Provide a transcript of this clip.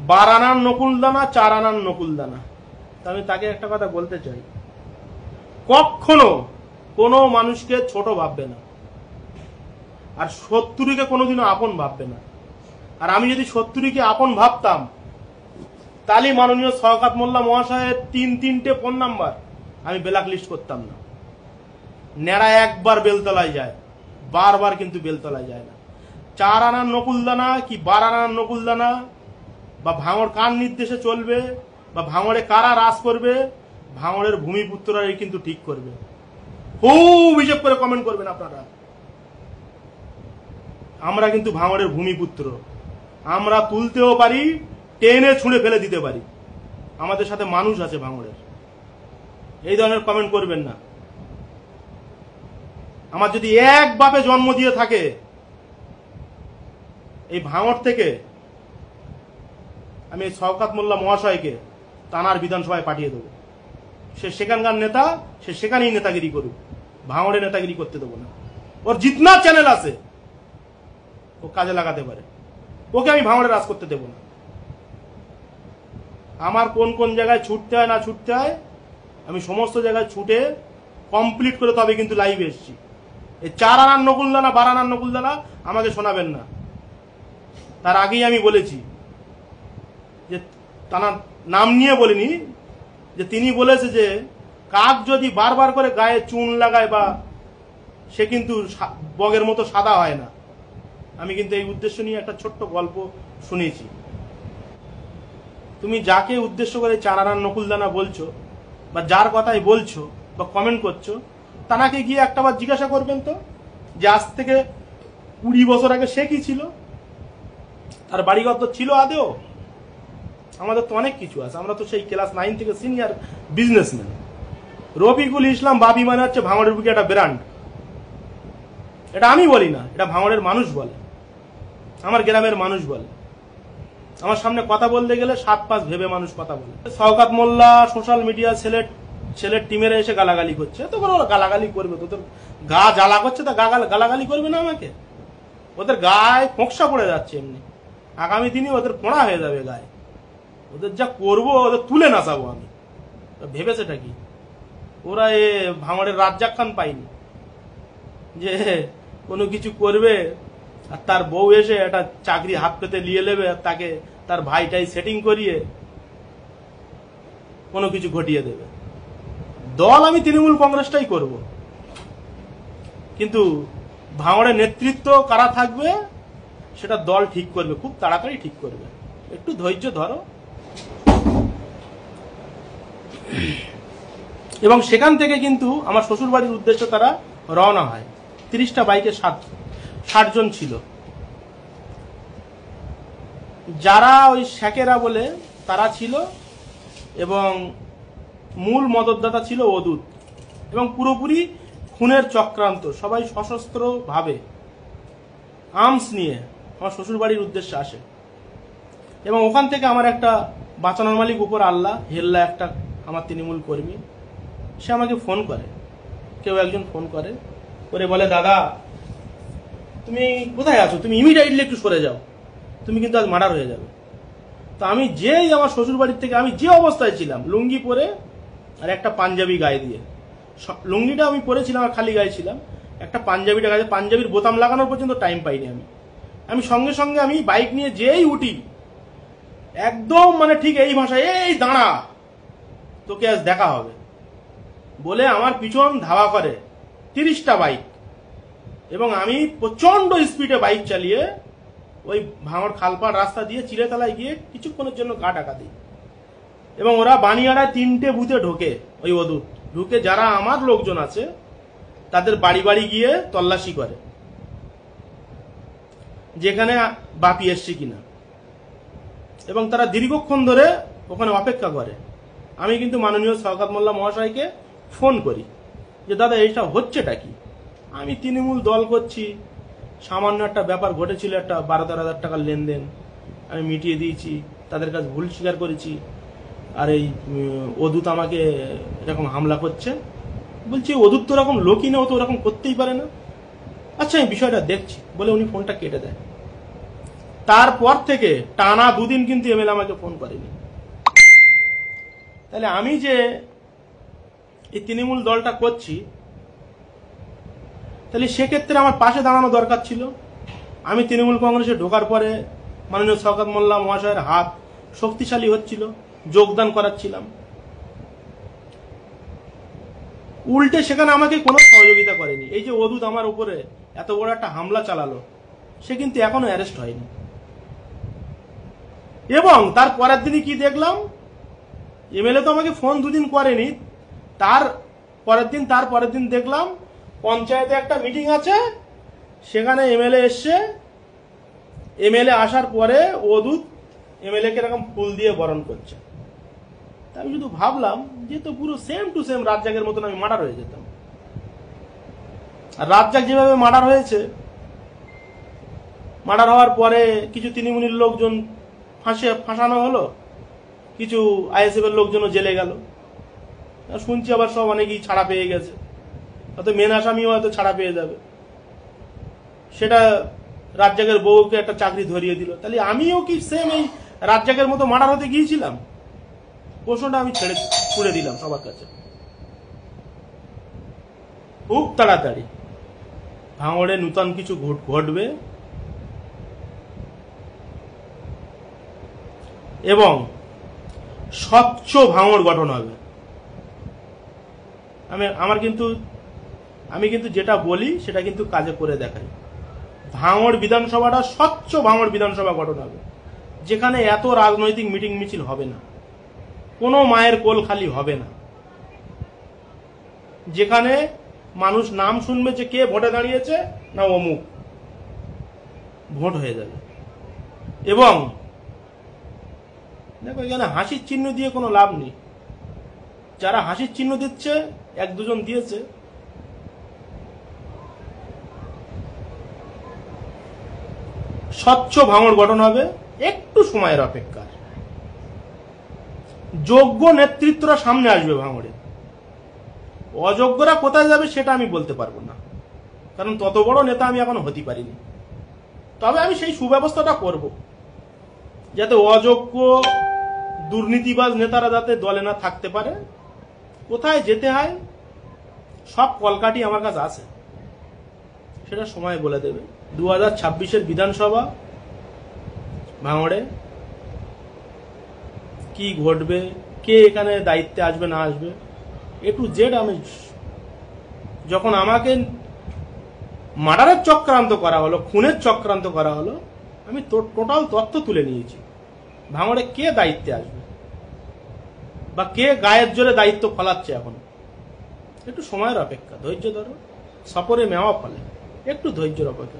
12 আনার নকুলদানা 4 আনার নকুলদানা। আমি তাকে একটা কথা বলতে চাই, কখনো কোনো মানুষকে ছোট ভাববে না, আর শত্রুকে কোনোদিনও আপন ভাববে না। আর আমি যদি শত্রুকে আপন ভাবতাম, তাহলে মাননীয় শওকত মোল্লা মহাশয়ের 3-3টে ফোন নাম্বার আমি ব্ল্যাক লিস্ট করতাম না। নেড়া একবার বেলতলায় যায়, বারবার কিন্তু বেলতলায় যায় না। 4 আনার নকুলদানা কি 12 আনার নকুলদানা, বা ভাঙড় কার নির্দেশে চলবে, বা ভাঙড়ে কারা রাজ করবে, ভাঙড়ের ভূমিপুত্ররাই কিন্তু ঠিক করবে। খুব হিসেব করে কমেন্ট করবেন আপনারা। আমরা কিন্তু ভাঙড়ের ভূমিপুত্র, আমরা তুলতেও পারি, টেনে ছুঁড়ে ফেলে দিতে পারি। আমাদের সাথে মানুষ আছে ভাঙড়ের। এই ধরনের কমেন্ট করবেন না। আমার যদি এক বাপে জন্ম দিয়ে থাকে, এই ভাঙড় থেকে আমি শওকত মোল্লা মহাশয়কে তানার বিধানসভায় পাঠিয়ে দেবো। সে সেখানকার নেতা, সে সেখানেই নেতাগিরি করুক, ভাঙড়ে নেতাগিরি করতে দেবো না। ওর জিতনা চ্যানেল আছে, ও কাজে লাগাতে পারে, ওকে আমি ভাঙড়ে রাজ করতে দেবো না। আমার কোন কোন জায়গায় ছুটতে হয় না ছুটতে হয়, আমি সমস্ত জায়গায় ছুটে কমপ্লিট করে তবে কিন্তু লাইভে এসেছি। এই 4 আনার নকুলদানা 12 আনার নকুলদানা আমাকে শোনাবেন না। তার আগেই আমি বলেছি যে, তার নাম নিয়ে বলিনি, যে তিনি বলেছে যে কাক যদি বারবার করে গায়ে চুন লাগায় বা সে কিন্তু বগের মতো সাদা হয় না। আমি কিন্তু এই উদ্দেশ্য নিয়ে একটা ছোট্ট গল্প শুনেছি। তুমি যাকে উদ্দেশ্য করে 4 আনার নকুলদানা বলছো, বা যার কথাই বলছো বা কমেন্ট করছো, তাকে গিয়ে একটাবার জিজ্ঞাসা করবেন তো যে আজ থেকে 20 বছর আগে সে কি ছিল, তার বাড়িঘর তো ছিল আদেও। আমাদের তো অনেক কিছু আছে, আমরা তো সেই ক্লাস 9 থেকে সিনিয়র বিজনেসম্যান। রফিকুল ইসলাম বাবি মানে হচ্ছে ভাঙড়ের বুকে একটা ব্র্যান্ড। এটা আমি বলি না, এটা ভাঙড়ের মানুষ বলে, আমার গ্রামের মানুষ বলে। আমার সামনে কথা বলতে গেলে 7-5 ভেবে মানুষ কথা বলে। শওকত মোল্লা সোশ্যাল মিডিয়া ছেলের টিমের এসে গালাগালি করছে, তো ওরা গালাগালি করবে, তোদের গা জ্বালা করছে তা গালাগালি করবে না আমাকে? ওদের গায়ে ফোঁকসা পড়ে যাচ্ছে এমনি, আগামী দিনে ওদের পোড়া হয়ে যাবে গায়ে। ওদের যা করবো, ওদের তুলে নাচাবো আমি। ভেবেছেটা কি? ওরা এ ভাঙড়ের রাজ্জাক খান পাইনি যে কোনো কিছু করবে আর তার বউ এসে একটা চাকরি হাত পেতে নিয়ে নেবে, আর তাকে তার ভাইটাই সেটিং করিয়ে কোনো কিছু ঘটিয়ে দেবে। দল আমি তৃণমূল কংগ্রেসটাই করব, কিন্তু ভাঙড়ের নেতৃত্ব কারা থাকবে সেটা দল ঠিক করবে, খুব তাড়াতাড়ি ঠিক করবে। একটু ধৈর্য ধরো। এবং সেখান থেকে কিন্তু আমার শ্বশুর বাড়ির উদ্দেশ্যে তারা রওনা হয়। 30টা বাইকে 60 জন ছিল। যারা ওই শেখেরা বলে তারা ছিল, এবং মূল মদতদাতা ছিল অদূত, এবং পুরোপুরি খুনের চক্রান্ত। সবাই সশস্ত্র ভাবে আর্মস নিয়ে আমার শ্বশুর বাড়ির উদ্দেশ্যে আসে। এবং ওখান থেকে আমার একটা বাঁচানোর মালিক উপর আল্লাহ, হেল্লা একটা আমার তৃণমূল কর্মী, সে আমাকে ফোন করে, কেউ একজন ফোন করে বলে, দাদা তুমি কোথায় আছো, তুমি ইমিডিয়েটলি একটু সরে যাও, তুমি কিন্তু আজ মার্ডার হয়ে যাবে। তো আমি যেই আমার শ্বশুর বাড়ির থেকে, আমি যে অবস্থায় ছিলাম লুঙ্গি পরে আর একটা পাঞ্জাবি গায়ে দিয়ে, লুঙ্গিটা আমি পরেছিলাম আর খালি গায়ে ছিলাম, একটা পাঞ্জাবিটা গায়ে, পাঞ্জাবির বোতাম লাগানোর পর্যন্ত টাইম পাইনি আমি সঙ্গে সঙ্গে আমি বাইক নিয়ে যেই উঠি, একদম মানে ঠিক এই ভাষায়, এই দাঁড়া, তোকে আজ দেখা হবে বলে আমার পিছন ধাওয়া করে 30টা বাইক। এবং আমি প্রচন্ড স্পিডে বাইক চালিয়ে ওই ভাঙড় খালপাড় রাস্তা দিয়ে চিড়েতলায় গিয়ে কিছুক্ষণের জন্য গা ঢাকা দিই। এবং ওরা বানিয়াড়ায় 3টে বুথে ঢোকে, ওই অদূত ঢুকে যারা আমার লোকজন আছে তাদের বাড়ি বাড়ি গিয়ে তল্লাশি করে, যেখানে বাপি এসছে কিনা। এবং তারা দীর্ঘক্ষণ ধরে ওখানে অপেক্ষা করে। আমি কিন্তু মাননীয় শওকত মোল্লা মহাশয়কে ফোন করি যে দাদা এইটা হচ্ছেটা কি? আমি তৃণমূল দল করছি, সামান্য একটা ব্যাপার ঘটেছিল, একটা 12-13 হাজার টাকার লেনদেন, আমি মিটিয়ে দিয়েছি, তাদের কাছে ভুল স্বীকার করেছি, আর এই অদূত আমাকে এরকম হামলা করছে। বলছি অদূত তো এরকম লোকই না, ও তো ওরকম করতেই পারে না। আচ্ছা আমি বিষয়টা দেখছি বলে উনি ফোনটা কেটে দেয়। তারপর থেকে টানা 2 দিন কিন্তু এমএলএ আমাকে ফোন করেনি। তাহলে আমি যে এই তৃণমূল দলটা করছি, তাহলে সেক্ষেত্রে আমার পাশে দাঁড়ানো দরকার ছিল। আমি তৃণমূল কংগ্রেসে ঢোকার পরে মাননীয় শওকত মোল্লা মহাশয়ের হাত শক্তিশালী হচ্ছিল, যোগদান করাচ্ছিলাম। উল্টে সেখানে আমাকে কোনো সহযোগিতা করেনি। এই যে অদূত আমার উপরে এত বড় একটা হামলা চালালো, সে কিন্তু এখনো অ্যারেস্ট হয়নি। এবং তার পরের দিনই কি দেখলাম, এমএলএ তো আমাকে ফোন 2 দিন করেনি, তার পরের দিন দেখলাম পঞ্চায়েতে একটা মিটিং আছে, সেখানে এমএলএ এসছে। এমএলএ আসার পরে অদূত এমএলএ কে এরকম ফুল দিয়ে বরণ করছে। আমি শুধু ভাবলাম যে তো পুরো সেম টু সেম রাজ্জাকের মতন আমি মার্ডার হয়ে যেতাম। আর রাজ্জাক যেভাবে মার্ডার হয়েছে, মার্ডার হওয়ার পরে কিছু তৃণমূলের লোকজন ফাঁসানো হলো, কিছু আইএসএফ এর লোকজনও জেলে গেল। শুনছি আবার সব অনেকেই ছাড়া পেয়ে গেছে, হয়তো মেন আসামিও হয়তো ছাড়া পেয়ে যাবে। সেটা রাজ্জাকের বউকে একটা চাকরি ধরিয়ে দিল। তাহলে আমিও কি সেম এই রাজ্জাকের মতো মার্ডার হতে গিয়েছিলাম? প্রশ্নটা আমি ছুড়ে দিলাম সবার কাছে। খুব তাড়াতাড়ি ভাঙড়ে নূতন কিছু ঘটবে এবং স্বচ্ছ ভাঙড় গঠন হবে। আমি কিন্তু যেটা বলি সেটা কিন্তু কাজে করে দেখাই। ভাঙড় বিধানসভাটা স্বচ্ছ ভাঙড় বিধানসভা গঠন হবে, যেখানে এত রাজনৈতিক মিটিং মিছিল হবে না, কোনো মায়ের কোল খালি হবে না, যেখানে মানুষ নাম শুনবে যে কে ভোটে দাঁড়িয়েছে, না অমুক ভোট হয়ে যাবে। এবং দেখো, এখানে হাসির চিহ্ন দিয়ে কোনো লাভ নেই। যারা হাসির চিহ্ন দিচ্ছে, 1-2 জন দিয়েছে, স্বচ্ছ ভাঙড় গঠন হবে, একটু সময়ের অপেক্ষা। যোগ্য নেতৃত্বরা সামনে আসবে ভাঙড়ে, অযোগ্যরা কোথায় যাবে সেটা আমি বলতে পারবো না, কারণ তত বড় নেতা আমি এখনো হতে পারিনি। তবে আমি সেই সুব্যবস্থাটা করব, যাতে অযোগ্য দুর্নীতিবাজ নেতারা যাতে দলে না থাকতে পারে। কোথায় যেতে হয় সব কলকাঠি আমার কাছে আছে, সেটা সময় বলে দেবে। 2026-এর বিধানসভা ভাঙড়ে কি ঘটবে, কে এখানে দায়িত্বে আসবে না আসবে, A to Z আমি, যখন আমাকে মার্ডারের চক্রান্ত করা হলো, খুনের চক্রান্ত করা হলো, আমি টোটাল তথ্য তুলে নিয়েছি। ভাঙড়ে কে দায়িত্বে আসবে বা কে গায়ের জোরে দায়িত্ব ফলাচ্ছে, এখন একটু সময়ের অপেক্ষা, ধৈর্য ধরো, সফরে মেওয়া ফলে, একটু ধৈর্যের অপেক্ষা।